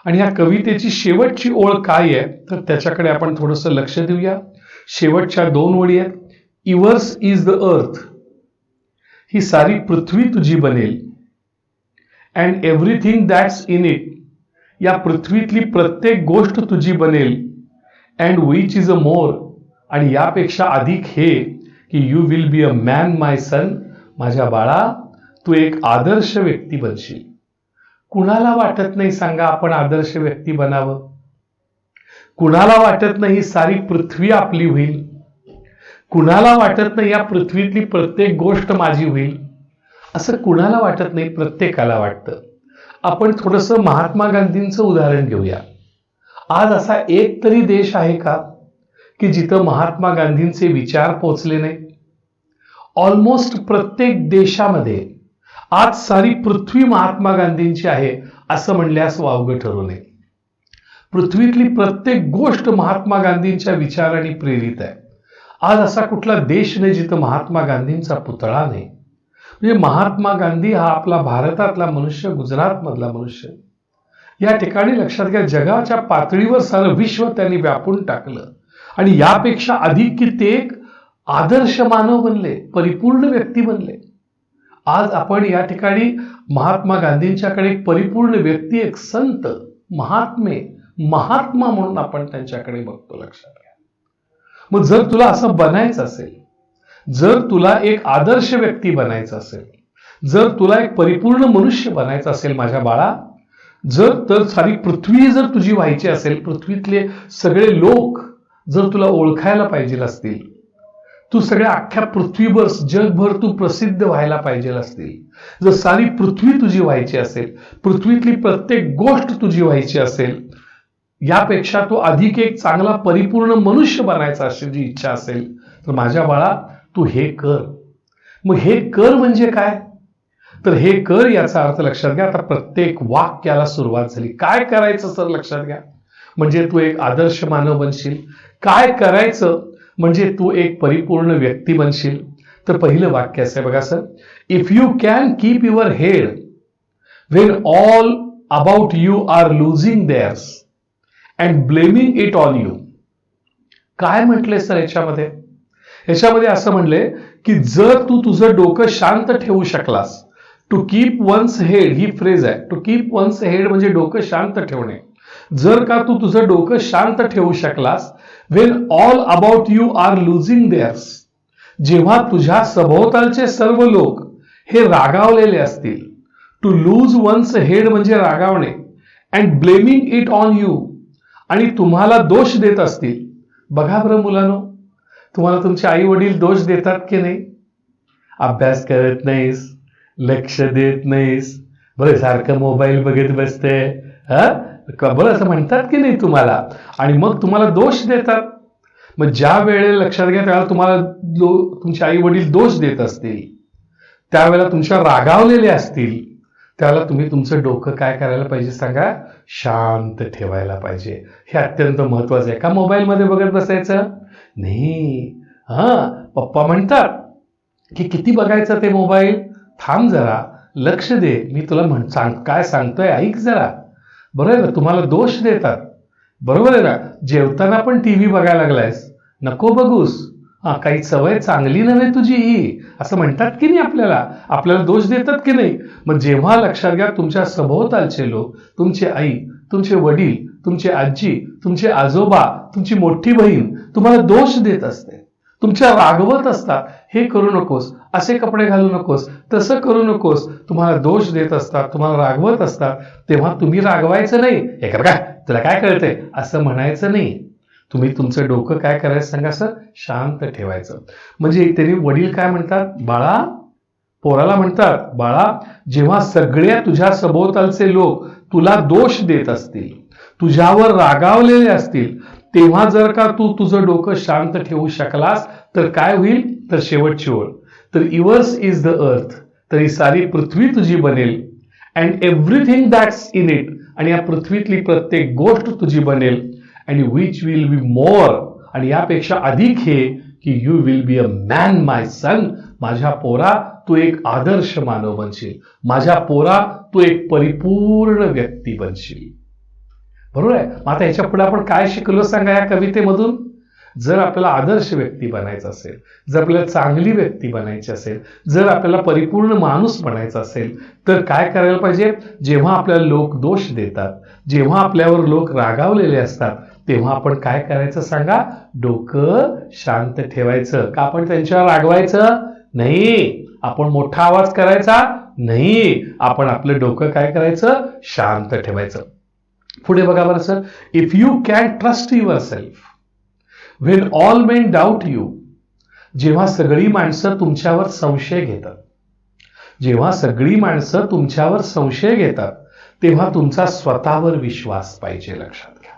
आणि या कवितेची शेवटची ओळ काय आहे तर त्याच्याकडे आपण थोडंसं लक्ष देऊया. शेवटच्या 2 ओळी आहेत. इव्हर्स इज द अर्थ, ही सारी पृथ्वी तुझी बनेल. And everything that's in it, या पृथ्वीतली प्रत्येक गोष्ट तुझी बनेल. अँड विच इज अ मोर, आणि यापेक्षा अधिक हे की you will be a man my son, माझ्या बाळा तू एक आदर्श व्यक्ती बनशील. कुणाला वाटत नाही सांगा आपण आदर्श व्यक्ती बनावं? कुणाला वाटत नाही सारी पृथ्वी आपली होईल? कुणाला वाटत नाही या पृथ्वीतली प्रत्येक गोष्ट माझी होईल? असं कुणाला वाटत नाही, प्रत्येकाला वाटतं. आपण थोडंसं महात्मा गांधींचं उदाहरण घेऊया. आज असा एक तरी देश आहे का की जिथं महात्मा गांधींचे विचार पोचले नाही? ऑलमोस्ट प्रत्येक देशामध्ये आज सारी पृथ्वी महात्मा गांधींची आहे असं म्हणल्यास वावगं ठरू नये. पृथ्वीतली प्रत्येक गोष्ट महात्मा गांधींच्या विचाराने प्रेरित आहे. आज असा कुठला देश नाही जिथं महात्मा गांधींचा पुतळा नाही. म्हणजे महात्मा गांधी हा आपला भारतातला मनुष्य, गुजरात मधला मनुष्य. या ठिकाणी लक्षात घ्या, जगाच्या पातळीवर सारं विश्व त्यांनी व्यापून टाकलं. आणि यापेक्षा अधिक की ते एक आदर्श मानव बनले, परिपूर्ण व्यक्ती बनले. आज आपण या ठिकाणी महात्मा गांधींच्याकडे एक परिपूर्ण व्यक्ती, एक संत, महात्मा म्हणून आपण त्यांच्याकडे बघतो. लक्षात घ्या. मग जर तुला असं बनायचं असेल, जर तुला एक आदर्श व्यक्ती बनायचं असेल, जर तुला एक परिपूर्ण मनुष्य बनायचं असेल माझ्या बाळा, जर तर सारी पृथ्वी जर तुझी व्हायची असेल, पृथ्वीतले सगळे लोक जर तुला ओळखायला पाहिजे असतील, तू सगळ्या अख्ख्या पृथ्वीभर जगभर तू प्रसिद्ध व्हायला पाहिजे असतील, जर सारी पृथ्वी तुझी व्हायची असेल, पृथ्वीतली प्रत्येक गोष्ट तुझी व्हायची असेल, यापेक्षा तो अधिक एक चांगला परिपूर्ण मनुष्य बनायचा अशी जी इच्छा असेल तर माझ्या बाळा तू हे कर. मग हे कर म्हणजे काय तर हे कर याचा अर्थ लक्षात घ्या. आता प्रत्येक वाक्याला सुरुवात झाली. काय करायचं सर लक्षात घ्या, म्हणजे तू एक आदर्श मानव बनशील. काय करायचं म्हणजे तू एक परिपूर्ण व्यक्ती बनशील. तर पहिलं वाक्य असं आहे बघा sir, if you can keep your head when all about you are losing theirs and blaming it on you. काय म्हटलंय सर याच्यामध्ये? याच्यामध्ये असं म्हणले की जर तू तुझं डोकं शांत ठेवू शकलास, टू कीप वन्स हेड ही फ्रेज आहे. टू कीप वन्स हेड म्हणजे डोकं शांत ठेवणे. जर का तू तुझं डोकं शांत ठेवू शकलास, when all about you are losing theirs, जेव्हा तुझ्या सभोवतालचे सर्व लोक हे रागावलेले असतील. टू लूज वन्स हेड म्हणजे रागावणे. And blaming it on you, आणि तुम्हाला दोष देत असतील. बघा बरं मुलांनो, तुम्हाला तुमचे आई वडील दोष देतात की नाही? अभ्यास करत नाहीस, लक्ष देत नाहीस, बरं सारखं मोबाईल बघत बसते, बरं असं म्हणतात की नाही तुम्हाला? आणि मग तुम्हाला दोष देतात. मग ज्या वेळेला लक्षात घ्या त्यावेळेला तुम्हाला तुमचे आई वडील दोष देत असतील, त्यावेळेला तुमच्या रागावलेले असतील, त्यावेळेला तुम्ही तुमचं डोकं काय करायला पाहिजे सांगा? शांत ठेवायला पाहिजे. हे अत्यंत महत्वाचं आहे. का मोबाईलमध्ये बघत बसायचं नाही? पप्पा म्हणतात की किती बघायचं ते मोबाईल, थांब जरा, लक्ष दे, मी तुला काय सांगतोय ऐक जरा. बरोबर आहे ना? तुम्हाला दोष देतात. बरोबर आहे ना? जेवताना पण टीव्ही बघायला लागलायस, नको बघूस, काही सवय चांगली नव्हे तुझी ही, असं म्हणतात की नाही? आपल्याला दोष देतात की नाही? मग जेव्हा लक्षात घ्या तुमच्या सभोवतालचे लोक, तुमची आई, तुमचे वडील, तुमची आजी, तुमचे आजोबा, तुमची मोठी बहीण तुम्हाला दोष देत असते, तुमच्या रागवत असतात, हे करू नकोस, असे कपडे घालू नकोस, तसं करू नकोस, तुम्हाला दोष देत असतात, तुम्हाला रागवत असतात, तेव्हा तुम्ही रागवायचं नाही. हे कर काय, तुला काय कळतंय असं म्हणायचं नाही. तुम्ही तुमचं डोकं काय करायचं सांगा सर? शांत ठेवायचं. म्हणजे त्यांनी वडील काय म्हणतात? बाळा, पोराला म्हणतात, बाळा जेव्हा सगळ्या तुझ्या सभोवतालचे लोक तुला दोष देत असतील, तुझ्यावर रागावलेले असतील, तेव्हा जर का तू तुझं डोकं शांत ठेवू शकलास तर काय होईल? तर शेवटची ओळ, तर इव्हर्स इज द अर्थ, तर ही सारी पृथ्वी तुझी बनेल. And everything that's in it, आणि या पृथ्वीतली प्रत्येक गोष्ट तुझी बनेल. And which will be more, आणि यापेक्षा अधिक हे की you will be a man my son, माझ्या पोरा तू एक आदर्श मानव बनशील, माझ्या पोरा तू एक परिपूर्ण व्यक्ती बनशील. बरोबर आहे. मग आता याच्या पुढे आपण काय शिकलो सांगा या कवितेमधून? जर आपल्याला आदर्श व्यक्ती बनायचं असेल, जर आपल्याला चांगली व्यक्ती बनायची असेल, जर आपल्याला परिपूर्ण माणूस बनायचा असेल, तर काय करायला पाहिजे? जेव्हा आपल्याला लोक दोष देतात, जेव्हा आपल्यावर लोक रागावलेले असतात, तेव्हा आपण काय करायचं सांगा? डोकं शांत ठेवायचं. का आपण त्यांच्यावर रागवायचं नाही, आपण मोठा आवाज करायचा नाही, आपण आपलं डोकं काय करायचं? शांत ठेवायचं. पुढे बघा बरं sir, if you can trust your self when all men doubt you, जेव्हा सगळी माणसं तुमच्यावर संशय घेतात, जेव्हा सगळी माणसं तुमच्यावर संशय घेतात, तेव्हा तुमचा स्वतःवर विश्वास पाहिजे. लक्षात घ्या,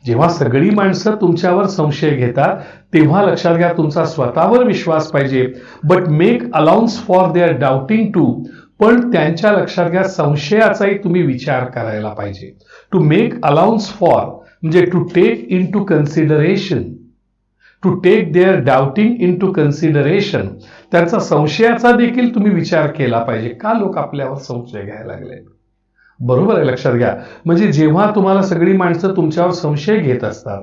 जेव्हा सगळी माणसं तुमच्यावर संशय घेतात, तेव्हा लक्षात घ्या तुमचा स्वतःवर विश्वास पाहिजे. But make allowance for their doubting too, पण त्यांच्या लक्षात घ्या संशयाचाही तुम्ही विचार करायला पाहिजे. टू मेक अलाउन्स फॉर म्हणजे to take into consideration, to take their doubting into consideration, त्यांचा संशयाचा देखील तुम्ही विचार केला पाहिजे. का लोक आपल्यावर संशय घ्यायला लागले? बरोबर आहे, लक्षात घ्या. म्हणजे जेव्हा तुम्हाला सगळी माणसं तुमच्यावर संशय घेत असतात,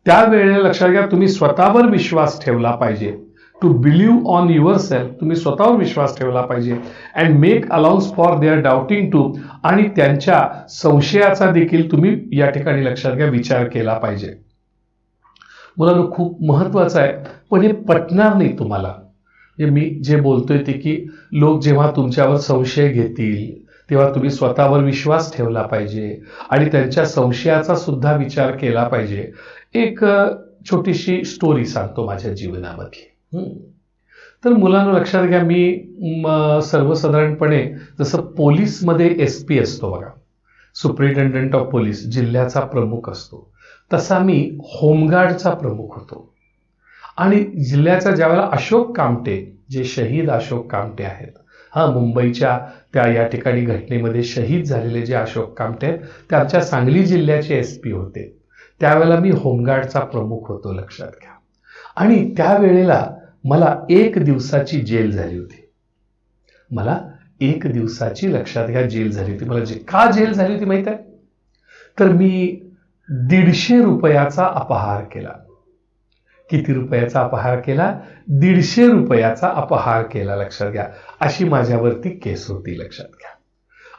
त्यावेळेला लक्षात घ्या तुम्ही स्वतःवर विश्वास ठेवला पाहिजे. To believe on your self, तुम्ही स्वतःवर विश्वास ठेवला पाहिजे. And make allowance for their doubting too, आणि त्यांच्या संशयाचा देखील तुम्ही या ठिकाणी लक्षात घ्या विचार केला पाहिजे. मुलांनो, खूप महत्वाचं आहे, पण हे पटणार नाही तुम्हाला. मी जे बोलतोय ते की लोक जेव्हा तुमच्यावर संशय घेतील, तेव्हा तुम्ही स्वतःवर विश्वास ठेवला पाहिजे आणि त्यांच्या संशयाचा सुद्धा विचार केला पाहिजे. एक छोटीशी स्टोरी सांगतो माझ्या जीवनामधली. तर मुलांना लक्षात घ्या, मी सर्वसाधारणपणे जसं पोलीसमध्ये SP असतो बघा, सुप्रिंटेंडंट ऑफ पोलीस, जिल्ह्याचा प्रमुख असतो, तसा मी होमगार्डचा प्रमुख होतो. आणि जिल्ह्याचा ज्यावेळेला अशोक कामटे, जे शहीद अशोक कामटे आहेत, मुंबईच्या त्या या ठिकाणी घटनेमध्ये शहीद झालेले जे अशोक कामटे आहेत, ते आमच्या सांगली जिल्ह्याचे SP होते. त्यावेळेला मी होमगार्डचा प्रमुख होतो. लक्षात घ्या. आणि त्यावेळेला मला 1 दिवसाची जेल झाली होती. मला 1 दिवसाची लक्षात घ्या जेल झाली होती. मला का जेल झाली होती माहित आहे? तर मी 150 रुपयाचा अपहार केला. किती रुपयाचा अपहार केला? 150 रुपयाचा अपहार केला. लक्षात घ्या, अशी माझ्यावरती केस होती. लक्षात घ्या.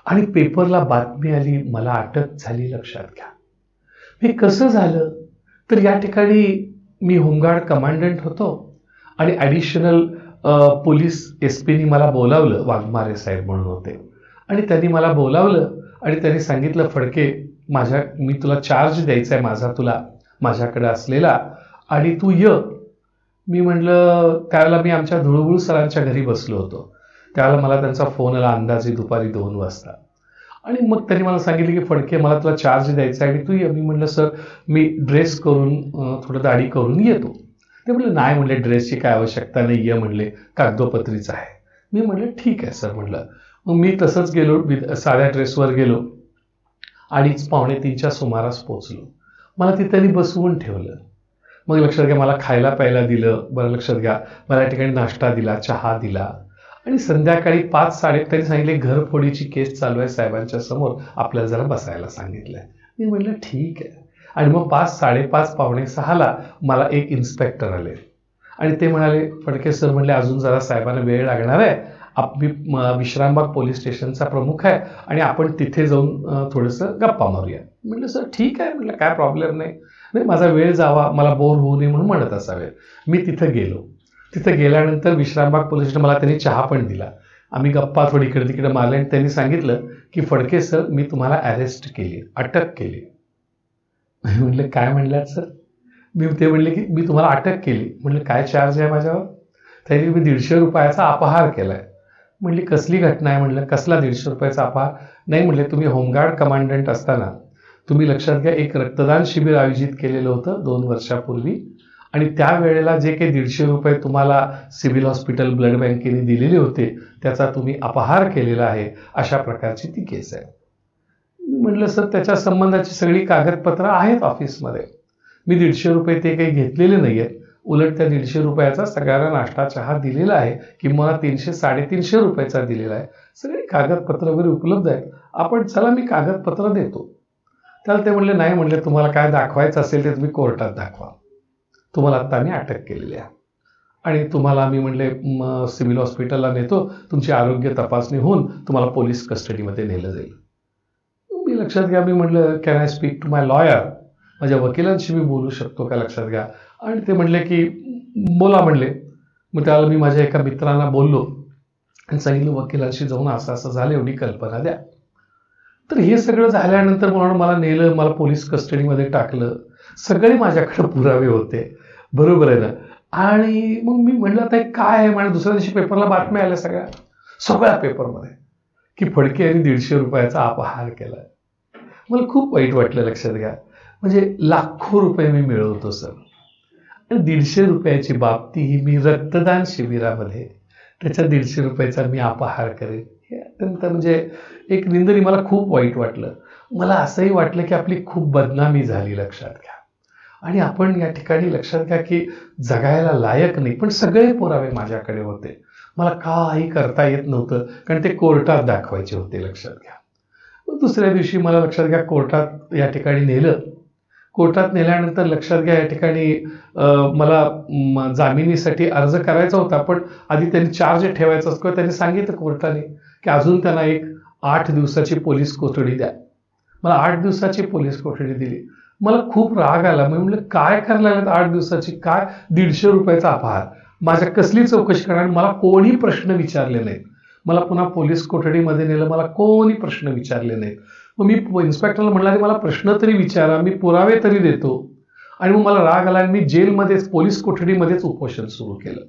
आणि पेपरला बातमी आली, मला अटक झाली. लक्षात घ्या. हे कसं झालं? तर या ठिकाणी मी होमगार्ड कमांडंट होतो आणि ॲडिशनल पोलीस SPनी मला बोलावलं, वाघमारे साहेब म्हणून होते, आणि त्यांनी मला बोलावलं आणि त्यांनी सांगितलं, फडके, मी तुला चार्ज द्यायचा आहे माझा, तुला माझ्याकडे असलेला, आणि तू ये. मी म्हटलं, त्यावेळेला मी आमच्या धुळबुळ सरांच्या घरी बसलो होतो. त्यावेळेला मला त्यांचा फोन आला अंदाजे दुपारी 2 वाजता. आणि मग त्यांनी मला सांगितलं की फडके, मला तुला चार्ज द्यायचा आहे आणि तू ये. मी म्हटलं, सर मी ड्रेस करून थोडं दाढी करून येतो. ते म्हटलं, नाही म्हणले, ड्रेसची काय आवश्यकता नाही, ये म्हणले, कागदोपत्रीच आहे. मी म्हटलं, ठीक आहे सर म्हटलं. मग मी तसंच गेलो, साध्या ड्रेसवर गेलो आणि 2:45च्या सुमारास पोचलो. मला तिथे त्यांनी बसवून ठेवलं. मग लक्षात घ्या, मला खायला प्यायला दिलं. बरं, लक्षात घ्या, मला या ठिकाणी नाश्ता दिला, चहा दिला. आणि संध्याकाळी 5-5:30 त्यांनी सांगितले, घरफोडीची केस चालू आहे साहेबांच्या समोर, आपल्याला जरा बसायला सांगितलंय. मी म्हटलं, ठीक आहे. आणि मग 5-5:30, 5:45ला मला एक इन्स्पेक्टर आले आणि ते म्हणाले, फडके सर म्हणले, अजून जरा साहेबांना वेळ लागणार आहे, मी विश्रामबाग पोलीस स्टेशनचा प्रमुख आहे आणि आपण तिथे जाऊन थोडंसं गप्पा मारूया. म्हटलं, सर ठीक आहे, म्हटलं काय प्रॉब्लेम नाही, माझा वेळ जावा, मला बोर होऊ नये म्हणून म्हणत असावे. मी तिथं गेलो. तिथं गेल्यानंतर विश्रामबाग पोलीस स्टेशन, मला त्यांनी चहा पण दिला. आम्ही गप्पा थोडी इकडे तिकडे मारले आणि त्यांनी सांगितलं की फडके सर, मी तुम्हाला अरेस्ट केली, अटक केली. म्हटलं, काय म्हणलात सर? ते म्हणले की मी तुम्हाला अटक केली. म्हटलं, काय चार्ज आहे माझ्यावर? त्यांनी, मी 150 रुपयाचा अपहार केलाय. म्हणली, कसली घटना आहे? म्हटलं, कसला 150 रुपयाचा अपहार? नाही म्हटले, तुम्ही होमगार्ड कमांडंट असताना तुम्ही लक्षात घ्या एक रक्तदान शिबिर आयोजित केलेलं होतं 2 वर्षापूर्वी, आणि त्यावेळेला जे काही 150 रुपये तुम्हाला सिव्हिल हॉस्पिटल ब्लड बँकेने दिलेले होते, त्याचा तुम्ही अपहार केलेला आहे, अशा प्रकारची ती केस आहे. मी म्हटलं, सर त्याच्या संबंधाची सगळी कागदपत्र आहेत ऑफिसमध्ये, मी 150 रुपये ते काही घेतलेले नाही आहेत, उलट त्या 150 रुपयाचा सगळ्यांना नाश्ता चहा दिलेला आहे, किंवा 300-350 रुपयाचा दिलेला आहे, सगळी कागदपत्र वगैरे उपलब्ध आहेत, आपण चला मी कागदपत्र देतो. त्याला ते म्हणले नाही, म्हणले तुम्हाला काय दाखवायचं असेल ते तुम्ही कोर्टात दाखवा, तुम्हाला आता आम्ही अटक केलेली आहे आणि तुम्हाला आम्ही म्हणले सिव्हिल हॉस्पिटलला नेतो, तुमची आरोग्य तपासणी होऊन तुम्हाला पोलीस कस्टडीमध्ये नेलं जाईल. मी लक्षात घ्या, मी म्हटलं can I speak to my lawyer, माझ्या वकिलांशी मी बोलू शकतो का, लक्षात घ्या. आणि ते म्हणले की बोला म्हणले. मग त्याला मी माझ्या एका मित्रांना बोललो आणि सांगितलं वकिलांशी जाऊन असं असं झालं, एवढी कल्पना द्या. तर हे सगळं झाल्यानंतर म्हणून मला नेलं, मला पोलीस कस्टडीमध्ये टाकलं, सगळे माझ्याकडे पुरावे होते, बरोबर आहे ना. आणि मग मी म्हटलं आता काय आहे, म्हणजे दुसऱ्या दिवशी पेपरला बातम्या आल्या सगळ्या पेपरमध्ये की फडके यांनी 150 रुपयाचा अपहार केला. मला खूप वाईट वाटलं, लक्षात घ्या. म्हणजे लाखो रुपये मी मिळवतो सर, आणि 150 रुपयाची बाबती ही मी रक्तदान शिबिरामध्ये त्याच्या 150 रुपयाचा मी अपहार करेन, हे अत्यंत म्हणजे एक निंदनी. मला खूप वाईट वाटलं. मला असंही वाटलं की आपली खूप बदनामी झाली, लक्षात घ्या. आणि आपण या ठिकाणी लक्षात घ्या की जगायला लायक नाही. पण सगळे पुरावे माझ्याकडे होते, मला काही करता येत नव्हतं, कारण ते कोर्टात दाखवायचे होते, लक्षात घ्या. मग दुसऱ्या दिवशी मला लक्षात घ्या कोर्टात या ठिकाणी नेलं. कोर्टात नेल्यानंतर लक्षात घ्या या ठिकाणी मला जामिनीसाठी अर्ज करायचा होता, पण आधी त्यांनी चार्ज ठेवायचा असतो. त्यांनी सांगितलं कोर्टाने की अजून त्यांना एक 8 दिवसाची पोलीस कोठडी द्या. मला 8 दिवसाची पोलीस कोठडी दिली. मला खूप राग आला. मी म्हटलं काय करायला लागलं 8 दिवसाची, काय 150 रुपयाचा अपहार, माझ्या कसली चौकशी करणार, मला कोणी प्रश्न विचारले नाहीत. मला पुन्हा पोलीस कोठडीमध्ये नेलं, मला कोणी प्रश्न विचारले नाहीत. मग मी इन्स्पेक्टरला म्हटलं मला प्रश्न तरी विचारा, मी पुरावे तरी देतो. आणि मग मला राग आला आणि मी जेलमध्येच पोलीस कोठडीमध्येच उपोषण सुरू केलं.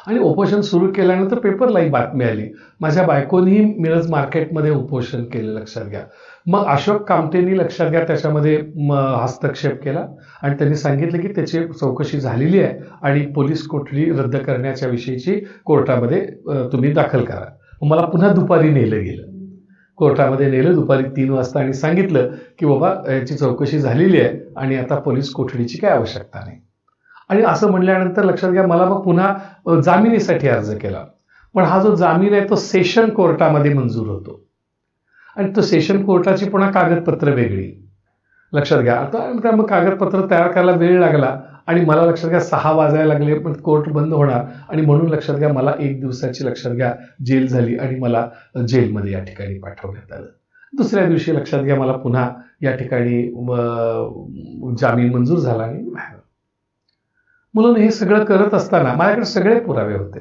आणि उपोषण सुरू केल्यानंतर पेपरलाही बातमी आली, माझ्या बायकोनीही मिरज मार्केटमध्ये उपोषण केलं, लक्षात घ्या. मग अशोक कामटेंनी लक्षात घ्या त्याच्यामध्ये हस्तक्षेप केला आणि त्यांनी सांगितलं की त्याची चौकशी झालेली आहे आणि पोलीस कोठडी रद्द करण्याच्या विषयीची कोर्टामध्ये तुम्ही दाखल करा. मला पुन्हा दुपारी नेलं गेलं, कोर्टामध्ये नेलं दुपारी 3 वाजता आणि सांगितलं की बाबा याची चौकशी झालेली आहे आणि आता पोलीस कोठडीची काय आवश्यकता नाही. आणि असं म्हणल्यानंतर लक्षात घ्या मला मग पुन्हा जामिनीसाठी अर्ज केला. पण हा जो जामीन आहे तो सेशन कोर्टामध्ये मंजूर होतो आणि तो सेशन कोर्टाची पुन्हा कागदपत्र वेगळी, लक्षात घ्या. आता मग कागदपत्र तयार करायला वेळ लागला आणि मला लक्षात घ्या 6 वाजायला लागले, पण कोर्ट बंद होणार आणि म्हणून लक्षात घ्या मला 1 दिवसाची लक्षात घ्या जेल झाली आणि मला जेलमध्ये या ठिकाणी पाठवण्यात आलं. दुसऱ्या दिवशी लक्षात घ्या मला पुन्हा या ठिकाणी जामीन मंजूर झाला आणि बाहेर. म्हणून हे सगळं करत असताना माझ्याकडे सगळे पुरावे होते.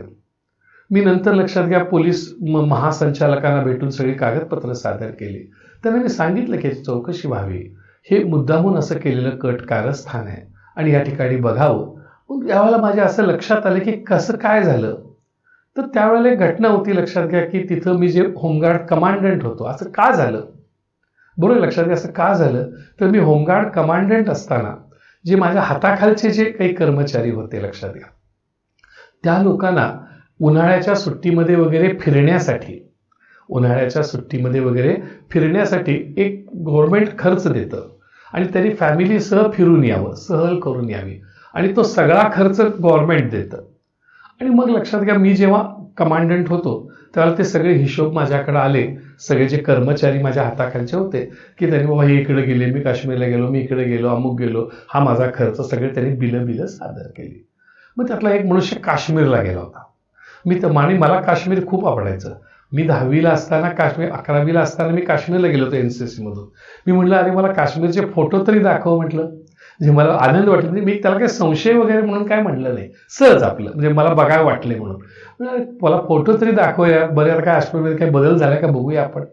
मी नंतर लक्षात घ्या पोलीस महासंचालकांना भेटून सगळी कागदपत्र सादर केली. त्यांना मी सांगितलं की याची चौकशी व्हावी, हे मुद्दामून असं केलेलं कट कारस्थान आहे आणि या ठिकाणी बघावं. मग यावेळेला माझ्या असं लक्षात आलं की कसं काय झालं. तर त्यावेळेला एक घटना होती, लक्षात घ्या की तिथं मी जे होमगार्ड कमांडंट होतो, असं का झालं, बरोबर लक्षात घ्या असं का झालं. तर मी होमगार्ड कमांडंट असताना जे माझ्या हाताखालचे जे काही कर्मचारी होते, लक्षात घ्या त्या लोकांना उन्हाळ्याच्या सुट्टीमध्ये वगैरे फिरण्यासाठी एक गव्हर्नमेंट खर्च देतं आणि त्यांनी फॅमिलीसह फिरून यावं, सहल करून यावी आणि तो सगळा खर्च गव्हर्नमेंट देतं. आणि मग लक्षात घ्या मी जेव्हा कमांडंट होतो त्यावेळेला ते सगळे हिशोब माझ्याकडे आले, सगळे जे कर्मचारी माझ्या हाताखालचे होते की त्यांनी बाबा हे इकडे गेले, मी काश्मीरला गेलो, मी इकडे गेलो, अमुक गेलो, हा माझा खर्च, सगळे त्यांनी बिलं सादर केली. मग त्यातला एक मनुष्य काश्मीरला गेला होता. मला काश्मीर खूप आवडायचं. मी 10वीला असताना 11वीला असताना मी काश्मीरला गेलो होतो NCC मधून. मी म्हटलं अरे मला काश्मीरचे फोटो तरी दाखव म्हटलं, म्हणजे मला आनंद वाटला. मी त्याला काही संशय वगैरे म्हणून काय म्हटलं नाही, सहज आपलं म्हणजे मला बघायला वाटले म्हणून मला फोटो तरी दाखवूया, बरं आता काय काश्मीरमध्ये काही बदल झाला का बघूया आपण.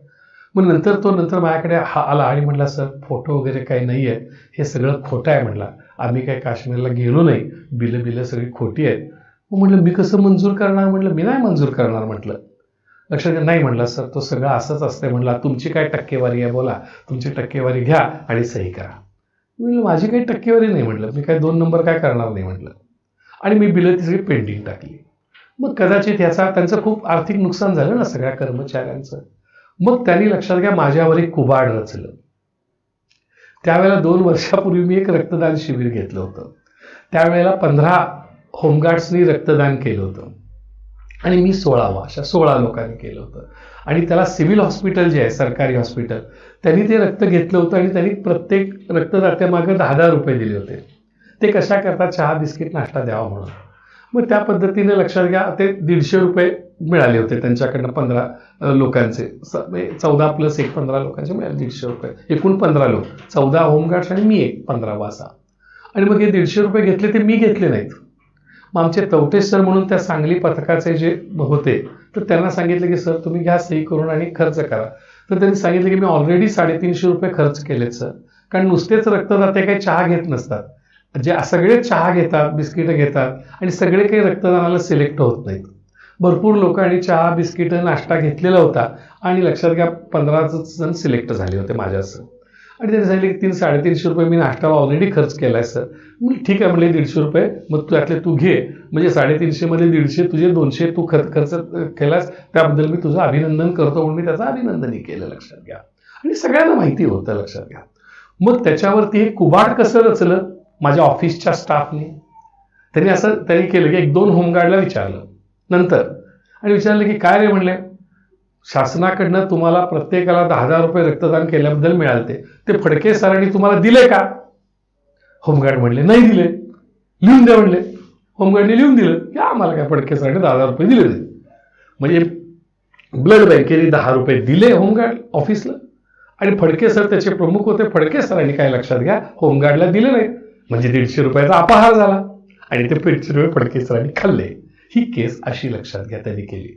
मग नंतर माझ्याकडे हा आला आणि म्हटला सर फोटो वगैरे काही नाही आहेत, हे सगळं खोटं आहे म्हटला, आम्ही काही काश्मीरला गेलो नाही, बिलं सगळी खोटी आहेत. मग म्हटलं मी कसं मंजूर करणार, म्हटलं मी नाही मंजूर करणार म्हटलं. लक्षात घ्या नाही म्हटलं सर तो सगळं असंच असते म्हटलं, तुमची काय टक्केवारी आहे बोला, तुमची टक्केवारी घ्या आणि सही करा. म्हटलं माझी काही टक्केवारी नाही म्हटलं, मी काय 2 नंबर काय करणार नाही म्हटलं. आणि मी बिलं ती सगळी पेंडिंग टाकली. मग कदाचित त्यांचं खूप आर्थिक नुकसान झालं ना सगळ्या कर्मचाऱ्यांचं. मग त्यांनी लक्षात घ्या माझ्यावर एक कुबाड रचलं. त्यावेळेला 2 वर्षापूर्वी मी एक रक्तदान शिबिर घेतलं होतं. त्यावेळेला 15 होमगार्ड्सनी रक्तदान केलं होतं आणि मी 16वा. अशा 16 लोकांनी केलं होतं. आणि त्याला सिव्हिल हॉस्पिटल जे आहे, सरकारी हॉस्पिटल, त्यांनी ते रक्त घेतलं होतं आणि त्यांनी प्रत्येक रक्तदात्यामागं 10,000 रुपये दिले होते. ते कशा करता, चहा बिस्किट नाश्ता द्यावा म्हणून. मग त्या पद्धतीने लक्षात घ्या, ते 150 रुपये मिळाले होते त्यांच्याकडनं 15 लोकांचे. 14 + 1 15 लोकांचे मिळाले 150 रुपये. एकूण 15 लोक, 14 होमगार्ड्स आणि मी एक 15वा असा. आणि मग हे 150 रुपये घेतले, ते मी घेतले नाहीत. मग आमचे तवटे सर म्हणून त्या सांगली पथकाचे जे होते, तर त्यांना सांगितलं की सर तुम्ही घ्या सही करून आणि खर्च करा. तर त्यांनी सांगितलं की मी ऑलरेडी 350 रुपये खर्च केलेत सर. कारण नुसतेच रक्तदाते काही चहा घेत नसतात, जे सगळे चहा घेतात, बिस्किटं घेतात आणि सगळे काही रक्तदानाला सिलेक्ट होत नाहीत. भरपूर लोकांनी चहा बिस्किटं नाश्ता घेतलेला होता आणि लक्षात घ्या 15 जण सिलेक्ट झाले होते माझ्यासह. आणि त्यांनी सांगितले की 300-350 रुपये मी नाश्त्याला ऑलरेडी खर्च केलाय सर. ठीक आहे म्हणले, 150 रुपये मग त्यातले तू घे, म्हणजे 350 मध्ये 150 तुझे 200 तू खर्च केलास, त्याबद्दल मी तुझं अभिनंदन करतो म्हणून मी त्याचं अभिनंदनही केलं, लक्षात घ्या. आणि सगळ्यांना माहिती होतं, लक्षात घ्या. मग त्याच्यावरती हे कुबाड कसं रचलं माझ्या ऑफिसच्या स्टाफने. त्यांनी केलं की 1-2 होमगार्डला विचारलं नंतर, आणि विचारलं की काय रे म्हणले, शासनाकडनं तुम्हाला प्रत्येकाला 10,000 रुपये रक्तदान केल्याबद्दल मिळाले, ते फडके सरांनी तुम्हाला दिले का? होमगार्ड म्हणले नाही दिले. लिहून द्या म्हणले. होमगार्डने लिहून दिलं की आम्हाला काय फडके सरांनी 10,000 रुपये दिले. म्हणजे ब्लड बँकेने 10 रुपये दिले होमगार्ड ऑफिसला, आणि फडके सर त्याचे प्रमुख होते. फडके सरांनी काय, लक्षात घ्या, होमगार्डला दिले नाही. म्हणजे 150 रुपयाचा अपहार झाला आणि ते 150 रुपये फडके सरांनी खाल्ले. ही केस अशी लक्षात घ्या त्यांनी केली.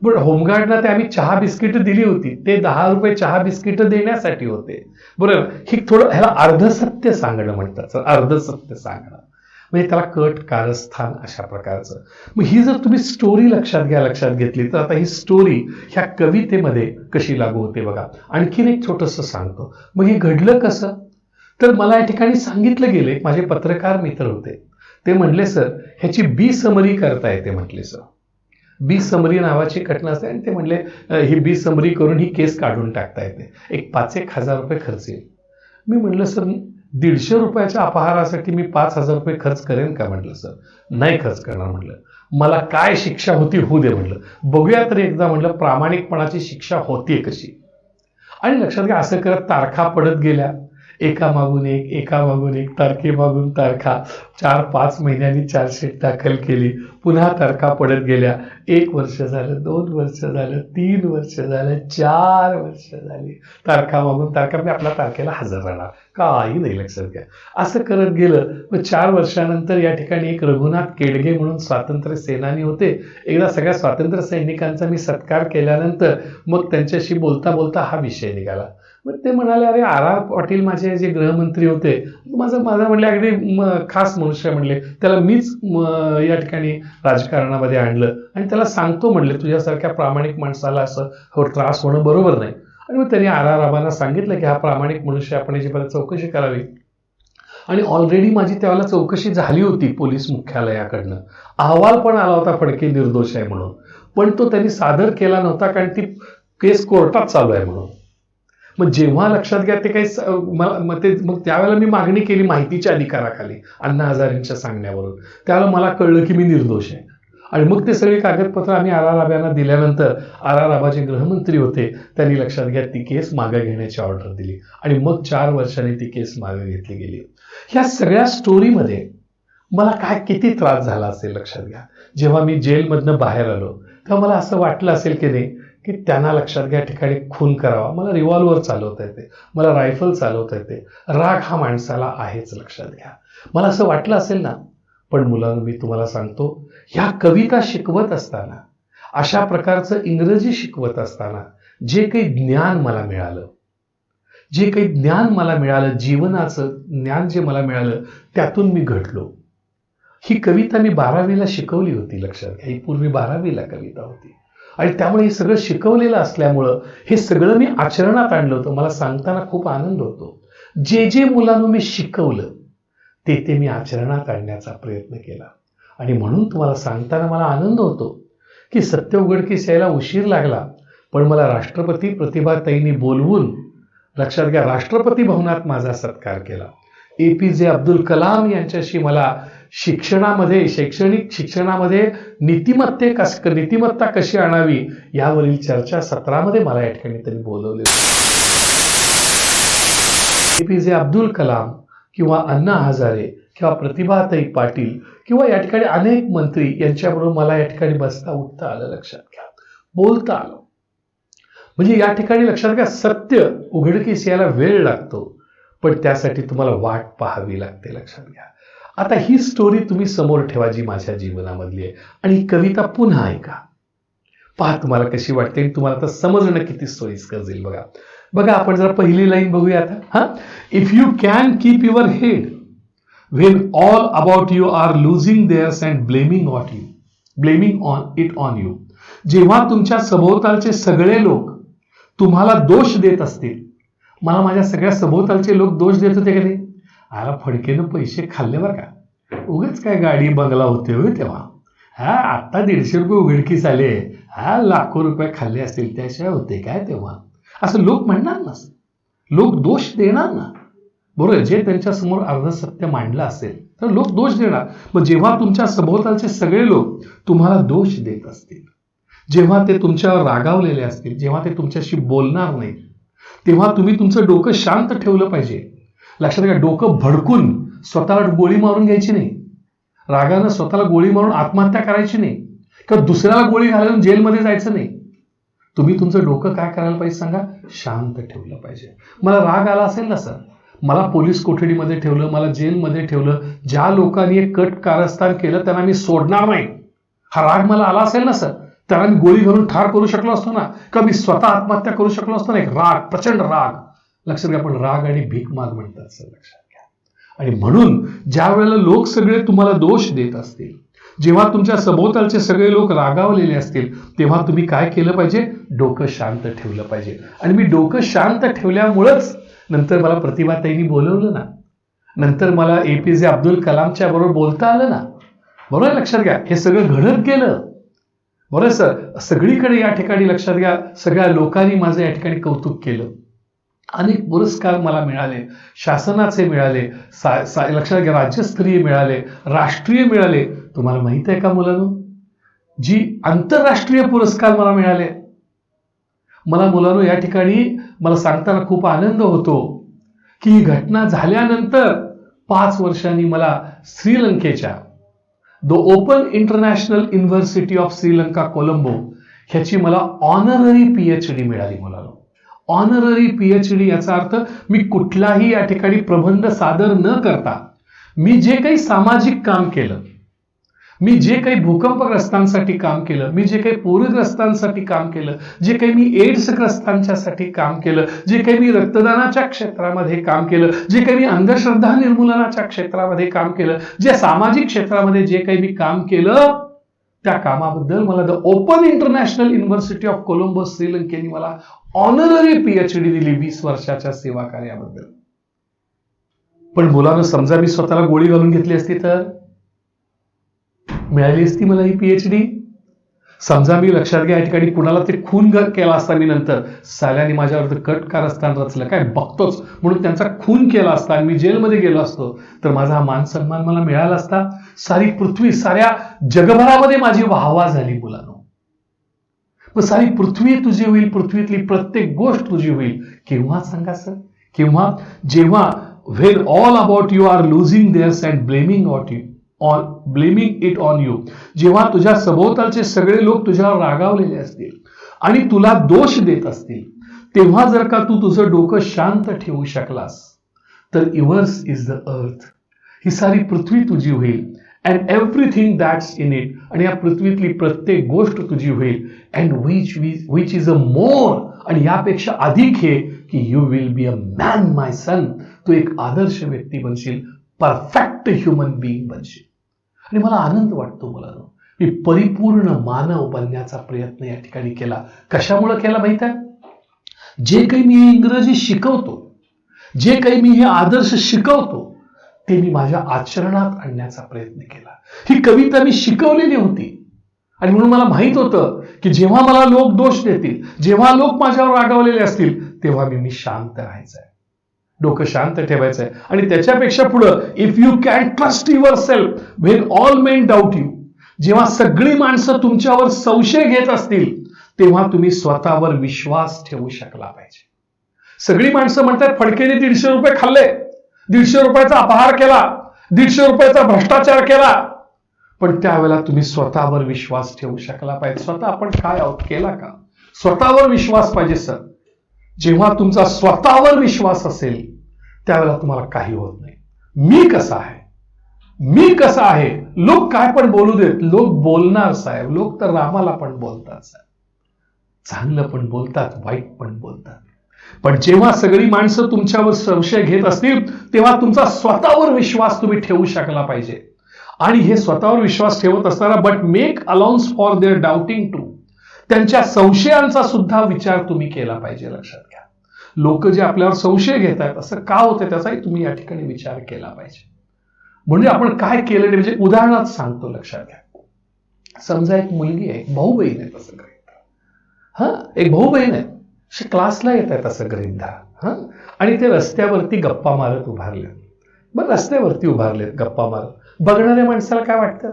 पण होमगार्डला ते आम्ही चहा बिस्किट दिली होती, ते 10 रुपये चहा बिस्किट देण्यासाठी होते. बरोबर. ही थोडं ह्याला अर्धसत्य सांगणं म्हणतात, अर्धसत्य सांगणं म्हणजे त्याला कट कारस्थान अशा प्रकारचं. मग ही जर तुम्ही स्टोरी लक्षात घेतली तर आता ही स्टोरी ह्या कवितेमध्ये कशी लागू होते बघा. आणखीन एक छोटंसं सांगतो. मग हे घडलं कसं, तर मला या ठिकाणी सांगितलं गेले, माझे पत्रकार मित्र होते, ते म्हणले सर ह्याची बी समरी करता येते. म्हटले सर बी समरी नावाची घटना असते, आणि ते म्हणले ही बी समरी करून ही केस काढून टाकता येते, एक 5-1 हजार रुपये खर्च येईल. मी म्हणलं सर 150 रुपयाच्या अपहारासाठी मी 5,000 रुपये खर्च करेन का? म्हटलं सर नाही खर्च करणार. म्हटलं मला काय शिक्षा होती होऊ दे. म्हटलं बघूया तरी एकदा. म्हटलं प्रामाणिकपणाची शिक्षा होतीये कशी. आणि लक्षात घ्या, असं करत तारखा पडत गेल्या, एकामागून एक तारखेमागून तारखा. 4-5 महिन्यांनी चार्जशीट दाखल केली, पुन्हा तारखा पडत गेल्या. 1 वर्ष झालं, 2 वर्ष झालं, 3 वर्ष झालं, 4 वर्ष झाली. तारखा मागून तारखा, मी आपल्या तारखेला हजर राहणार, काही नाही, लक्षात घ्या. असं करत गेलं. मग 4 वर्षानंतर या ठिकाणी एक रघुनाथ केडगे म्हणून स्वातंत्र्य सेनानी होते. एकदा सगळ्या स्वातंत्र्य सैनिकांचा मी सत्कार केल्यानंतर मग त्यांच्याशी बोलता बोलता हा विषय निघाला. मग ते म्हणाले, अरे R.R. पाटील माझे जे गृहमंत्री होते, माझा म्हणले अगदी खास मनुष्य म्हणले, त्याला मीच या ठिकाणी राजकारणामध्ये आणलं आणि त्याला सांगतो म्हणले तुझ्यासारख्या प्रामाणिक माणसाला असं त्रास होणं बरोबर नाही. आणि मग त्यांनी R.R. आबांना सांगितलं की हा प्रामाणिक मनुष्य आपण याची परत चौकशी करावी. आणि ऑलरेडी माझी त्यावेळेला चौकशी झाली होती पोलीस मुख्यालयाकडनं, अहवाल पण आला होता फडके निर्दोष आहे म्हणून, पण तो त्यांनी सादर केला नव्हता कारण ती केस कोर्टात चालू आहे म्हणून. मग जेव्हा लक्षात घ्या ते काही मग त्यावेळेला मी मागणी केली माहितीच्या अधिकाराखाली अण्णा हजारेंच्या सांगण्यावरून, त्यावेळेला मला कळलं की मी निर्दोष आहे. आणि मग ते सगळे कागदपत्र आम्ही R.R. आबांना दिल्यानंतर R.R. आबा जे गृहमंत्री होते त्यांनी लक्षात घ्या ती केस मागे घेण्याची ऑर्डर दिली आणि मग 4 वर्षांनी ती केस मागे घेतली गेली. ह्या सगळ्या स्टोरीमध्ये मला काय किती त्रास झाला असेल लक्षात घ्या. जेव्हा मी जेलमधनं बाहेर आलो तेव्हा मला असं वाटलं असेल की नाही की त्यांना लक्षात घ्या ठिकाणी खून करावा. मला रिव्हॉल्वर चालवता येते, मला रायफल चालवता येते, राग हा माणसाला आहेच, लक्षात घ्या. मला असं वाटलं असेल ना. पण मुलांनो मी तुम्हाला सांगतो, ह्या कविता शिकवत असताना, अशा प्रकारचं इंग्रजी शिकवत असताना जे काही ज्ञान मला मिळालं, जीवनाचं ज्ञान जे मला मिळालं, त्यातून मी घडलो. ही कविता मी 12वीला शिकवली होती, लक्षात घ्या. ही पूर्वी 12वीला कविता होती आणि त्यामुळे हे सगळं शिकवलेलं असल्यामुळं हे सगळं मी आचरणात आणलं होतं. मला सांगताना खूप आनंद होतो. जे मुलांना मी शिकवलं ते मी आचरणात आणण्याचा प्रयत्न केला. आणि म्हणून तुम्हाला सांगताना मला आनंद होतो की सत्य उघडकीस यायला उशीर लागला, पण मला राष्ट्रपती प्रतिभाताईंनी बोलवून, लक्षात घ्या, राष्ट्रपती भवनात माझा सत्कार केला. APJ अब्दुल कलाम यांच्याशी मला शैक्षणिक शिक्षणामध्ये नीतिमत्ता कशी आणावी यावरील चर्चा सत्रामध्ये मला या ठिकाणी त्यांनी बोलवले. APJ अब्दुल कलाम किंवा अण्णा हजारे किंवा प्रतिभाताई पाटील किंवा या ठिकाणी अनेक मंत्री यांच्याबरोबर मला या ठिकाणी बसता उठता आलं, लक्षात घ्या, बोलता आलं. म्हणजे या ठिकाणी लक्षात घ्या, सत्य उघडकीस यायला वेळ लागतो, पण त्यासाठी तुम्हाला वाट पाहावी लागते, लक्षात घ्या. आता ही स्टोरी तुम्ही समोर ठेवा जी माझ्या जीवनामधली आहे, आणि ही कविता पुन्हा ऐका, पहा तुम्हाला कशी वाटते, तुम्हाला आता समजणं किती सोयीस्कर जाईल. बघा आपण जरा पहिली लाईन बघूया आता. If you can keep your head when all about you are losing theirs and blaming it on you. जेव्हा तुमच्या सभोवतालचे सगळे लोक तुम्हाला दोष देत असतील, मला माझ्या सगळ्या सभोवतालचे लोक दोष देत होते की नाही, आला फडकेनं पैसे खाल्ले बरं का, उगाच काय गाडी बंगला होते होय तेव्हा, आता 150 रुपये उघडकीस आले, लाखो रुपये खाल्ले असतील त्याशिवाय होते काय तेव्हा, असं लोक म्हणणार ना, लोक दोष देणार ना, बरोबर. जे त्यांच्या समोर अर्धसत्य मांडलं असेल तर लोक दोष देणार. मग जेव्हा तुमच्या सभोवतालचे सगळे लोक तुम्हाला दोष देत असतील, जेव्हा ते तुमच्यावर रागावलेले असतील, जेव्हा ते तुमच्याशी बोलणार नाही, तेव्हा तुम्ही तुमचं डोकं शांत ठेवलं पाहिजे. लक्षात घ्या, डोकं भडकून स्वतःला गोळी मारून घ्यायची नाही, रागानं स्वतःला गोळी मारून आत्महत्या करायची नाही, किंवा दुसऱ्याला गोळी घालून जेलमध्ये जायचं नाही. तुम्ही तुमचं डोकं काय करायला पाहिजे सांगा, शांत ठेवलं पाहिजे. मला राग आला असेल ना सर, मला पोलीस कोठडीमध्ये ठेवलं, मला जेलमध्ये ठेवलं, ज्या लोकांनी एक कट कारस्थान केलं त्यांना मी सोडणार नाही, हा राग मला आला असेल ना सर, त्यांना मी गोळी घालून ठार करू शकलो असतो ना, का मी स्वतः आत्महत्या करू शकलो असतो ना. एक राग, प्रचंड राग, लक्षात घ्या, पण राग आणि भीक माग म्हणतात सर, लक्षात घ्या. आणि म्हणून ज्या वेळेला लोक सगळे तुम्हाला दोष देत असतील, जेव्हा तुमच्या सभोवतालचे सगळे लोक रागावलेले असतील, तेव्हा तुम्ही काय केलं पाहिजे, डोकं शांत ठेवलं पाहिजे. आणि मी डोकं शांत ठेवल्यामुळंच नंतर मला प्रतिभाताईंनी बोलवलं ना, नंतर मला APJ अब्दुल कलामच्या बरोबर बोलता आलं ना, बरोबर. लक्षात घ्या, हे सगळं घडत गेलं, बरोबर सर. सगळीकडे या ठिकाणी लक्षात घ्या, सगळ्या लोकांनी माझं या ठिकाणी कौतुक केलं, अनेक पुरस्कार मला मिळाले, शासनाचे मिळाले, लक्षात घ्या, राज्यस्तरीय मिळाले, राष्ट्रीय मिळाले. तुम्हाला माहित आहे का मुलांनो, जी आंतरराष्ट्रीय पुरस्कार मला मिळाले, मला मुलांनो या ठिकाणी मला सांगताना खूप आनंद होतो की ही घटना झाल्यानंतर 5 वर्षांनी मला श्रीलंकेच्या the open international university of Sri Lanka Colombo ह्याची मला ऑनररी PhD मिळाली. मुलांनो, ऑनररी PhD याचा अर्थ मी कुठलाही या ठिकाणी प्रबंध सादर न करता मी जे काही सामाजिक काम केलं, मी जे काही भूकंपग्रस्तांसाठी काम केलं, मी जे काही पूरग्रस्तांसाठी काम केलं, जे काही मी एड्सग्रस्तांच्यासाठी काम केलं, जे काही मी रक्तदानाच्या क्षेत्रामध्ये काम केलं, जे काही मी अंधश्रद्धा निर्मूलनाच्या क्षेत्रामध्ये काम केलं, जे सामाजिक क्षेत्रामध्ये जे काही मी काम केलं, त्या कामाबद्दल मला the open international university of Colombo श्रीलंकेने मला ऑनररी PhD दिली 20 वर्षाच्या सेवा कार्याबद्दल. पण मुलांना समजा मी स्वतःला गोळी घालून घेतली असती तर मिळाली असती मला ही PhD. समजा मी लक्षात घ्या या ठिकाणी कुणाला ते खून केला असता, मी नंतर साल्याने माझ्यावर कट कारस्थान रचलं, काय बघतोच म्हणून त्यांचा खून केला असता आणि मी जेलमध्ये गेलो असतो, तर माझा हा मान सन्मान मला मिळाला असता. सारी पृथ्वी, साऱ्या जगभरामध्ये माझी वाहवा झाली मुलांनो. मग सारी पृथ्वी तुझी होईल, पृथ्वीतली प्रत्येक गोष्ट तुझी होईल. केव्हा सांगा सर, केव्हा, जेव्हा when all about you are losing theirs and blaming it on you. जेव्हा तुझ्या सभोवतालचे सगळे लोक तुझ्यावर रागावलेले असतील आणि तुला दोष देत असतील, तेव्हा जर का तू तुझं डोकं शांत ठेवू शकलास तर yours is the earth, ही सारी पृथ्वी तुझी होईल, and everything that's in it, आणि या पृथ्वीतली प्रत्येक गोष्ट तुझी होईल, and which is a more, आणि यापेक्षा अधिक हे की you will be a man my son, तू एक आदर्श व्यक्ती बनशील, परफेक्ट ह्युमन बीइंग बनशील. आणि मला आनंद वाटतो मुलांनो, मी परिपूर्ण मानव बनण्याचा प्रयत्न या ठिकाणी केला. कशामुळे केला माहित आहे? जे काही मी इंग्रजी शिकवतो, जे काही मी हे आदर्श शिकवतो, ते मी माझ्या आचरणात आणण्याचा प्रयत्न केला. ही कविता मी शिकवलेली होती आणि म्हणून मला माहित होतं की जेव्हा मला लोक दोष देतील, जेव्हा लोक माझ्यावर रागावलेले असतील, तेव्हा मी शांत राहायचंय. डोकं शांत ठेवायचंय. आणि त्याच्यापेक्षा पुढं, if you can trust your self when all main doubt you, जेव्हा सगळी माणसं तुमच्यावर संशय घेत असतील तेव्हा तुम्ही स्वतःवर विश्वास ठेवू शकला पाहिजे. सगळी माणसं म्हणतात फडकेने 150 रुपये खाल्ले, 150 रुपयाचा अपहार केला, 150 रुपयाचा भ्रष्टाचार केला, पण त्यावेळेला तुम्ही स्वतःवर विश्वास ठेवू शकला पाहिजे. स्वतः आपण काय आहोत केला का? स्वतःवर विश्वास पाहिजे सर. जेव्हा तुमचा स्वतःवर विश्वास असेल त्यावेळेला तुम्हाला काही होत नाही. मी कसा आहे, मी कसा आहे, लोक काय पण बोलू देत, लोक बोलणार साहेब. लोक तर रामाला पण बोलतात साहेब, चांगलं पण बोलतात, वाईट पण बोलतात. पण जेव्हा सगळी माणसं तुमच्यावर संशय घेत असतील तेव्हा तुमचा स्वतःवर विश्वास तुम्ही ठेवू शकला पाहिजे. आणि हे स्वतःवर विश्वास ठेवत असताना but make allowance for their doubting too, त्यांच्या संशयांचा सुद्धा विचार तुम्ही केला पाहिजे. लक्षात घ्या, लोक जे आपल्यावर संशय घेत आहेत असं का होतं त्याचाही तुम्ही या ठिकाणी विचार केला पाहिजे. म्हणजे आपण काय केलं नाही, म्हणजे उदाहरणात सांगतो, लक्षात घ्या. समजा एक मुलगी आहे, एक भाऊ बहीण आहे, तसं गृहीत धरा. एक भाऊ बहीण आहे, क्लासला येत आहे तसं गृहीत धरा. आणि ते रस्त्यावरती गप्पा मारत उभारले. मग रस्त्यावरती उभारले गप्पा मारत, बघणाऱ्या माणसाला काय वाटतं?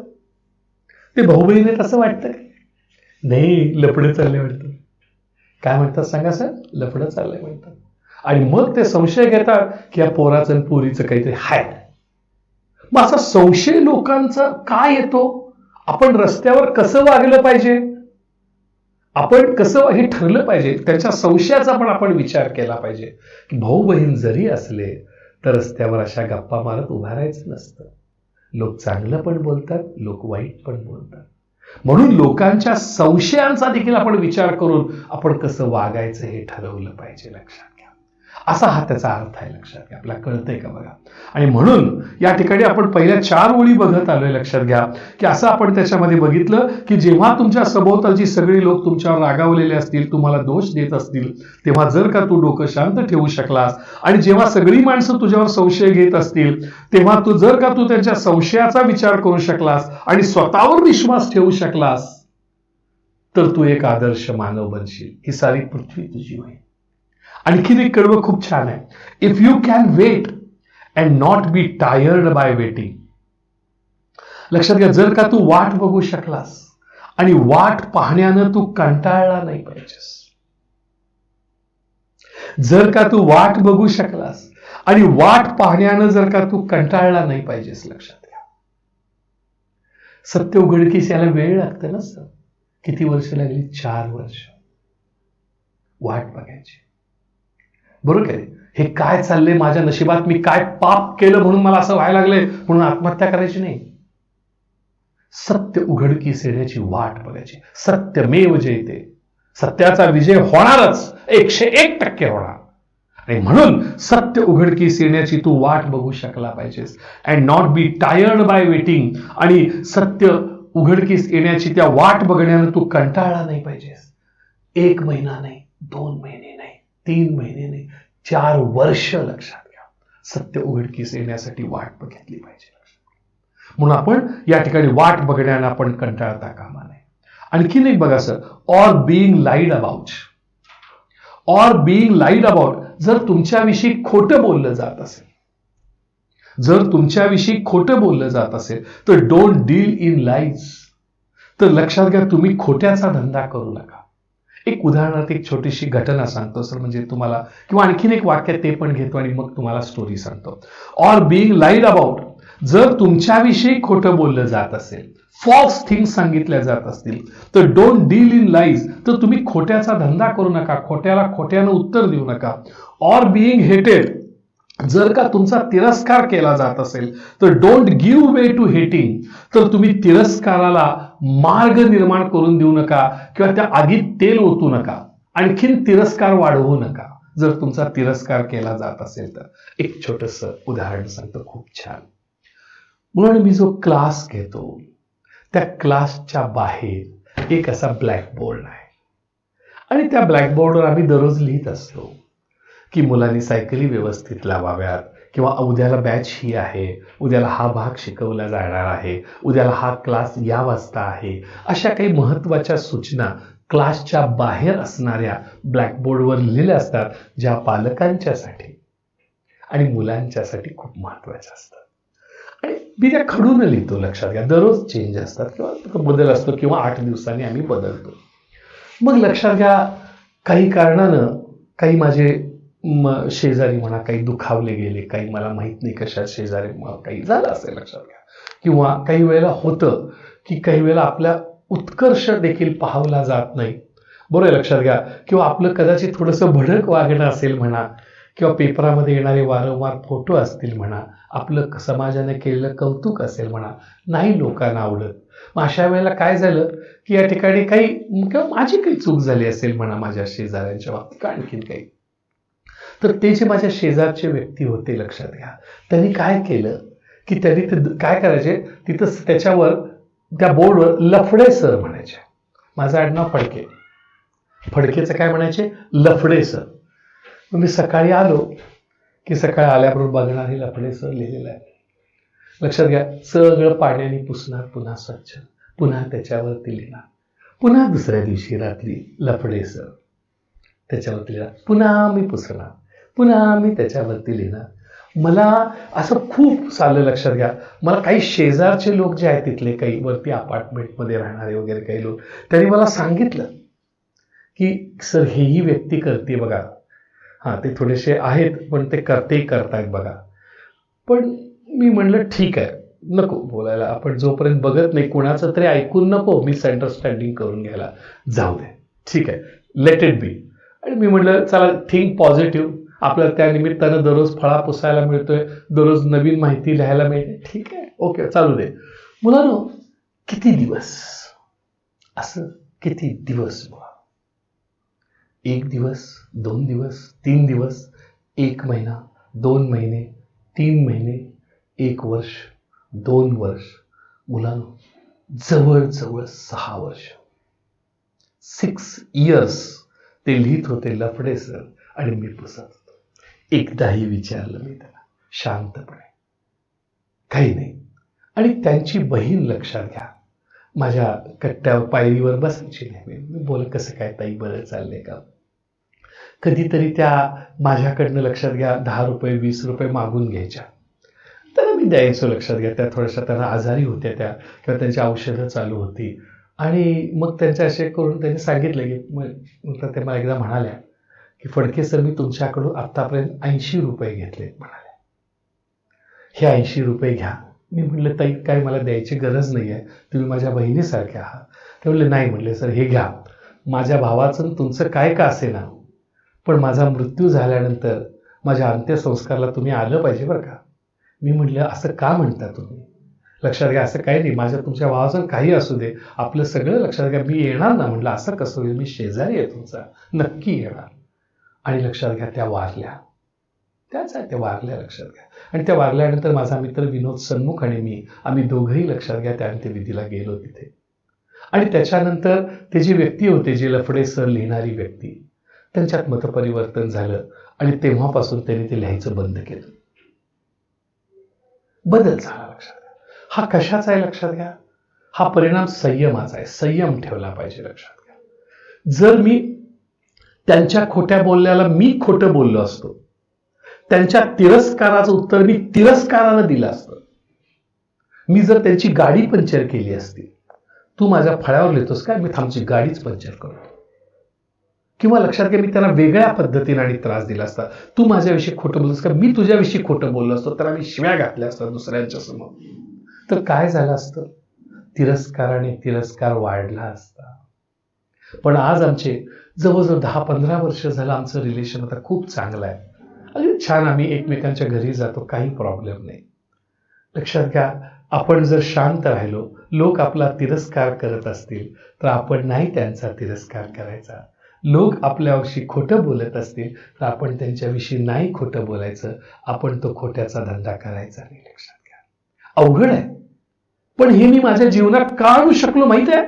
ते भाऊ बहीण आहेत असं वाटतं? नाही, लफडं चाललंय वाटतं. काय म्हणतात सांगा सर? लफडं चाललंय म्हणतात. आणि मग ते संशय घेतात की या पोराचं आणि पोरीचं काहीतरी हाय. मग असा संशय लोकांचा काय येतो? आपण रस्त्यावर कसं वागलं पाहिजे, आपण कसं हे ठरलं पाहिजे, त्याच्या संशयाचा पण आपण विचार केला पाहिजे. की भाऊ बहीण जरी असले तर रस्त्यावर अशा गप्पा मारत उभारायचं नसतं. लोक चांगलं पण बोलतात, लोक वाईट पण बोलतात. म्हणून लोकांच्या संशयांचा देखील आपण विचार करून आपण कसं वागायचं हे ठरवलं पाहिजे. लक्षात घ्या, असा हा त्याचा अर्थ आहे. लक्षात घ्या, आपल्याला कळतंय का बघा. आणि म्हणून या ठिकाणी आपण पहिल्या 4 ओळी बघत आलोय. लक्षात घ्या की असं आपण त्याच्यामध्ये बघितलं की जेव्हा तुमच्या सभोवतालची सगळी लोक तुमच्यावर रागावलेले असतील, तुम्हाला दोष देत असतील, तेव्हा जर का तू डोकं शांत ठेवू शकलास आणि जेव्हा सगळी माणसं तुझ्यावर संशय घेत असतील तेव्हा तू जर का तू त्यांच्या संशयाचा विचार करू शकलास आणि स्वतःवर विश्वास ठेवू शकलास तर तू एक आदर्श मानव बनशील. ही सारी पृथ्वी तुझी होईल. आणखीन एक कडवं खूप छान आहे. If you can wait and not be tired by waiting. लक्षात घ्या, जर का तू वाट बघू शकलास आणि वाट पाहण्यानं तू कंटाळला नाही पाहिजेस, जर का तू वाट बघू शकलास आणि वाट पाहण्यानं जर का तू कंटाळला नाही पाहिजेस. लक्षात घ्या, सत्य उघडकीस याला वेळ लागतं ना सर. किती वर्ष लागली? 4 वर्ष वाट बघायची. बरोबर आहे. हे काय चाललंय माझ्या नशिबात, मी काय पाप केलं म्हणून मला असं व्हायला लागलंय म्हणून आत्महत्या करायची नाही. सत्य उघडकीस येण्याची वाट बघायची. सत्यमेव जयते, सत्याचा विजय होणारच, 101% होणार. आणि म्हणून सत्य उघडकीस येण्याची तू वाट बघू शकला पाहिजेस. And not be tired by waiting. आणि सत्य उघडकीस येण्याची त्या वाट बघण्यानं तू कंटाळला नाही पाहिजेस. 1 महिना नाही, 2 महिने नाही, 3 महिने नाही, 4 वर्ष. लक्षात घ्या, सत्य उघडकीस येण्यासाठी वाट बघितली पाहिजे. म्हणून आपण या ठिकाणी वाट बघण्यानं आपण कंटाळता कामा नये. आणखीन एक बघा sir, or being lied about. Or being lied about, जर तुमच्याविषयी खोटं बोललं जात असेल, जर तुमच्याविषयी खोटं बोललं जात असेल तर डोंट डील इन लाईज. तर लक्षात घ्या, तुम्ही खोट्याचा धंदा करू नका. एक उदाहरणार्थ एक छोटीशी घटना सांगतो सर, म्हणजे तुम्हाला, किंवा आणखीन एक वाक्य ते पण घेतो आणि मग तुम्हाला स्टोरी सांगतो. ऑर बीइंग लाईड अबाउट, जर तुमच्याविषयी खोटं बोललं जात असेल, फॉल्स थिंग्स सांगितल्या जात असतील तर डोंट डील इन लाईज. तर तुम्ही खोट्याचा धंदा करू नका, खोट्याला खोट्यानं उत्तर देऊ नका. ऑर बीइंग हेटेड, जर का तुमचा तिरस्कार केला जात असेल तर don't give way to hating. तर तुम्ही तिरस्काराला मार्ग निर्माण करून देऊ नका किंवा त्या आगीत तेल ओतू नका, आणखीन तिरस्कार वाढवू नका. जर तुमचा तिरस्कार केला जात असेल तर एक छोटस उदाहरण सांगतो, खूप छान. म्हणून मी जो क्लास घेतो त्या क्लासच्या बाहेर एक असा ब्लॅकबोर्ड आहे आणि त्या ब्लॅकबोर्डवर आम्ही दररोज लिहित असतो की मुलांनी सायकली व्यवस्थित लावाव्यात, किंवा उद्याला बॅच ही आहे, उद्याला हा भाग शिकवला जाणार आहे, उद्याला हा क्लास या वाजता आहे. अशा काही महत्वाच्या सूचना क्लासच्या बाहेर असणाऱ्या ब्लॅकबोर्डवर लिहिल्या असतात, ज्या पालकांच्यासाठी आणि मुलांच्यासाठी खूप महत्वाच्या असतात. आणि मी त्या खडून लिहितो, लक्षात घ्या. दररोज चेंज असतात किंवा बदल असतो किंवा 8 दिवसांनी आम्ही बदलतो. मग लक्षात घ्या, काही कारणानं काही माझे शेजारी म्हणा काही दुखावले गेले, काही मला माहित नाही कशा शेजारी काही झालं असेल, लक्षात घ्या. किंवा काही वेळेला होतं की काही वेळेला आपल्या उत्कर्ष देखील पाहवला जात नाही, बरोबर, लक्षात घ्या. किंवा आपलं कदाचित थोडंसं भडक वागणं असेल म्हणा, किंवा पेपरामध्ये येणारे वारंवार फोटो असतील म्हणा, आपलं समाजाने केलेलं कौतुक असेल म्हणा, नाही लोकांना आवडत. मग अशा वेळेला काय झालं की या ठिकाणी काही किंवा माझी काही चूक झाली असेल म्हणा माझ्या शेजाऱ्यांच्या बाबतीत, का आणखीन काही, तर ते जे माझ्या शेजारचे व्यक्ती होते, लक्षात घ्या, त्यांनी काय केलं की त्यांनी ते काय करायचे, तिथं त्याच्यावर त्या बोर्डवर लफडे सर म्हणायचे. माझं आडनाव फडके, फडकेचं काय म्हणायचे, लफडे सर. मग मी सकाळी आलो की सकाळी आल्याबरोबर बघणार हे लफडे सर लिहिलेलं आहे, लक्षात घ्या. सगळं पाण्याने पुसणार, पुन्हा स्वच्छ, पुन्हा त्याच्यावरती लिहिणार, पुन्हा दुसऱ्या दिवशी रात्री लफडे सर त्याच्यावरती लिहिणार, पुन्हा मी पुसणार, पुन्हा मी त्याच्यावरती लिहिणार. मला असं खूप चाललं, लक्षात घ्या. मला काही शेजारचे लोक जे आहेत तिथले काही वरती अपार्टमेंटमध्ये राहणारे वगैरे काही लोक, त्यांनी मला सांगितलं की सर हेही व्यक्ती करते बघा, हां ते थोडेसे आहेत पण ते करतायत बघा. पण मी म्हणलं ठीक आहे, नको बोलायला, आपण जोपर्यंत बघत नाही कोणाचं तरी ऐकून नको मिसअंडरस्टँडिंग करून घ्यायला, जाऊ दे, ठीक आहे, लेट इट बी. आणि मी म्हटलं चला थिंक पॉझिटिव्ह, आपल्याला त्या निमित्तानं दररोज फळा पुसायला मिळतोय, दररोज नवीन माहिती लिहायला मिळते, ठीक आहे, ओके, चालू दे. मुलांनो, किती दिवस असं, किती दिवस, 1 दिवस, 2 दिवस, 3 दिवस, 1 महिना, 2 महिने, 3 महिने, 1 वर्ष, 2 वर्ष, मुलांनो जवळजवळ 6 वर्ष, 6 इयर्स ते लिहित होते लफडे सर आणि मी पुसत होतो. एकदाही विचारलं मी त्याला शांतपणे, काही नाही. आणि त्यांची बहीण, लक्षात घ्या, माझ्या कट्ट्यावर पायरीवर बसायची नेहमी. मी बोल कसं काय ताई, बरं चाललंय का. कधीतरी त्या माझ्याकडनं, लक्षात घ्या, 10 रुपये 20 रुपये मागून घ्यायच्या, त्यांना मी द्यायचो, लक्षात घ्या. त्या थोड्याशा त्यांना आजारी होत्या त्या, किंवा त्यांची औषधं चालू होती. आणि मग त्यांच्या असे करून त्यांनी सांगितलं की मग ते मला एकदा म्हणाल्या की फडके सर, मी तुमच्याकडून आत्तापर्यंत 80 रुपये घेतलेत म्हणाले, हे 80 रुपये घ्या. मी म्हटलं ताई काय मला द्यायची गरज नाही आहे, तुम्ही माझ्या बहिणीसारखे आहात. ते म्हणले नाही, म्हणले सर हे घ्या, माझ्या भावाचं तुमचं काय का असेना, पण माझा मृत्यू झाल्यानंतर माझ्या अंत्यसंस्कारला तुम्ही आलं पाहिजे बरं का. मी म्हटलं असं का म्हणता तुम्ही, लक्षात घ्या, असं काही नाही, माझ्या तुमच्या भावाचं काही असू दे, आपलं सगळं लक्षात घ्या, मी येणार ना. म्हटलं असं कसं होईल, मी शेजारी आहे तुमचा, नक्की येणार. आणि लक्षात घ्या, त्या वारल्या, त्याच आहे, त्या वारल्या, लक्षात घ्या. आणि त्या वारल्यानंतर माझा मित्र विनोद सन्मुख आणि मी, आम्ही दोघंही, लक्षात घ्या, त्या अंत्यविधीला गेलो तिथे. आणि त्याच्यानंतर ते जे व्यक्ती होते, जे लफडे सर लिहिणारी व्यक्ती, त्यांच्यात मतपरिवर्तन झालं आणि तेव्हापासून त्यांनी ते लिहायचं बंद केलं. बदल झाला, लक्षात घ्या. हा कशाचा आहे, लक्षात घ्या, हा परिणाम संयमाचा आहे. संयम ठेवला पाहिजे, लक्षात घ्या. जर मी त्यांच्या खोट्या बोलण्याला मी खोटं बोललो असतो, त्यांच्या तिरस्काराचं उत्तर मी तिरस्कारानं दिलं असतं, मी जर त्यांची गाडी पंक्चर केली असती, तू माझ्या फळ्यावर लिहितोस काय, मी थांबची गाडीच पंक्चर करतो, किंवा लक्षात घ्या, मी त्यांना वेगळ्या पद्धतीने आणि त्रास दिला असता, तू माझ्याविषयी खोटं बोलतोस का, मी तुझ्याविषयी खोटं बोललो असतो, तर आम्ही शिव्या घातल्या असतात दुसऱ्यांच्या समोर, तर काय झालं असतं, तिरस्काराने तिरस्कार वाढला असता. पण आज आमचे जवळजवळ 10-15 वर्ष झालं आमचं रिलेशन आता खूप चांगलं आहे, अगदी छान, आम्ही एकमेकांच्या घरी जातो, काही प्रॉब्लेम नाही. लक्षात घ्या, आपण जर शांत राहिलो, लोक आपला तिरस्कार करत असतील तर आपण नाही त्यांचा तिरस्कार करायचा. लोक आपल्याविषयी खोटं बोलत असतील तर आपण त्यांच्याविषयी नाही खोटं बोलायचं, आपण तो खोट्याचा धंदा करायचा नाही. लक्षात घ्या, अवघड आहे, पण हे मी माझ्या जीवनात का आणू शकलो माहिती आहे,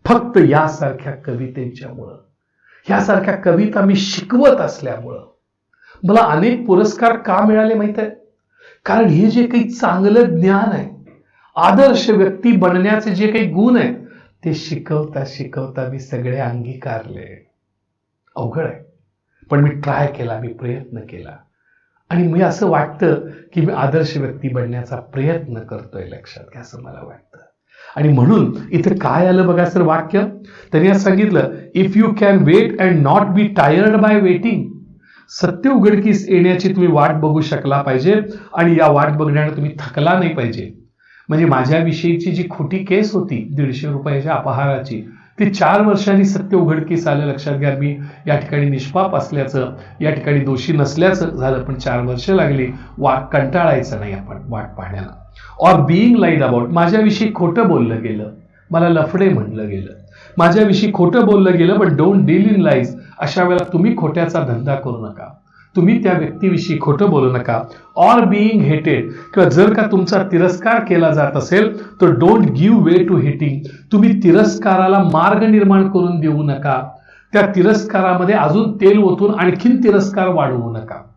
फक्त यासारख्या कवितेच्यामुळं, यासारख्या कविता मी शिकवत असल्यामुळं. मला अनेक पुरस्कार का मिळाले माहित आहे, कारण हे जे काही चांगलं ज्ञान आहे, आदर्श व्यक्ती बनण्याचे जे काही गुण आहेत, ते शिकवता शिकवता मी सगळे अंगीकारले. अवघड आहे, पण मी ट्राय केला, मी प्रयत्न केला, आणि मी असं वाटतं की मी आदर्श व्यक्ती बनण्याचा प्रयत्न करतोय, लक्षात घ्या, असं मला वाटतं. आणि म्हणून इथं काय आलं बघा सर वाक्य, त्यांनी आज सांगितलं, if you can wait and not be tired by waiting. सत्य उघडकीस येण्याची तुम्ही वाट बघू शकला पाहिजे आणि या वाट बघण्याने तुम्ही थकला नाही पाहिजे. म्हणजे माझ्याविषयीची जी खोटी केस होती 150 रुपयाच्या अपहाराची, ती 4 वर्षांनी सत्य उघडकीस आलं. लक्षात घ्या, मी या ठिकाणी निष्पाप असल्याचं, या ठिकाणी दोषी नसल्याचं झालं, पण 4 वर्ष लागली. कंटाळायचं नाही आपण वाट पाहण्याला. ऑर बिईंग लाईड अबाउट, माझ्याविषयी खोटं बोललं गेलं, मला लफडे म्हणलं गेलं, माझ्याविषयी खोटं बोललं गेलं, पण डोंट डील इन लाईज. अशा वेळेला तुम्ही खोट्याचा धंदा करू नका, तुम्ही त्या व्यक्तीविषयी खोटं बोलू नका. ऑर बिईंग हेटेड, किंवा जर का तुमचा तिरस्कार केला जात असेल तर don't give way to hating, तुम्ही तिरस्काराला मार्ग निर्माण करून देऊ नका. त्या तिरस्कारामध्ये अजून तेल ओतून आणखीन तिरस्कार वाढवू नका.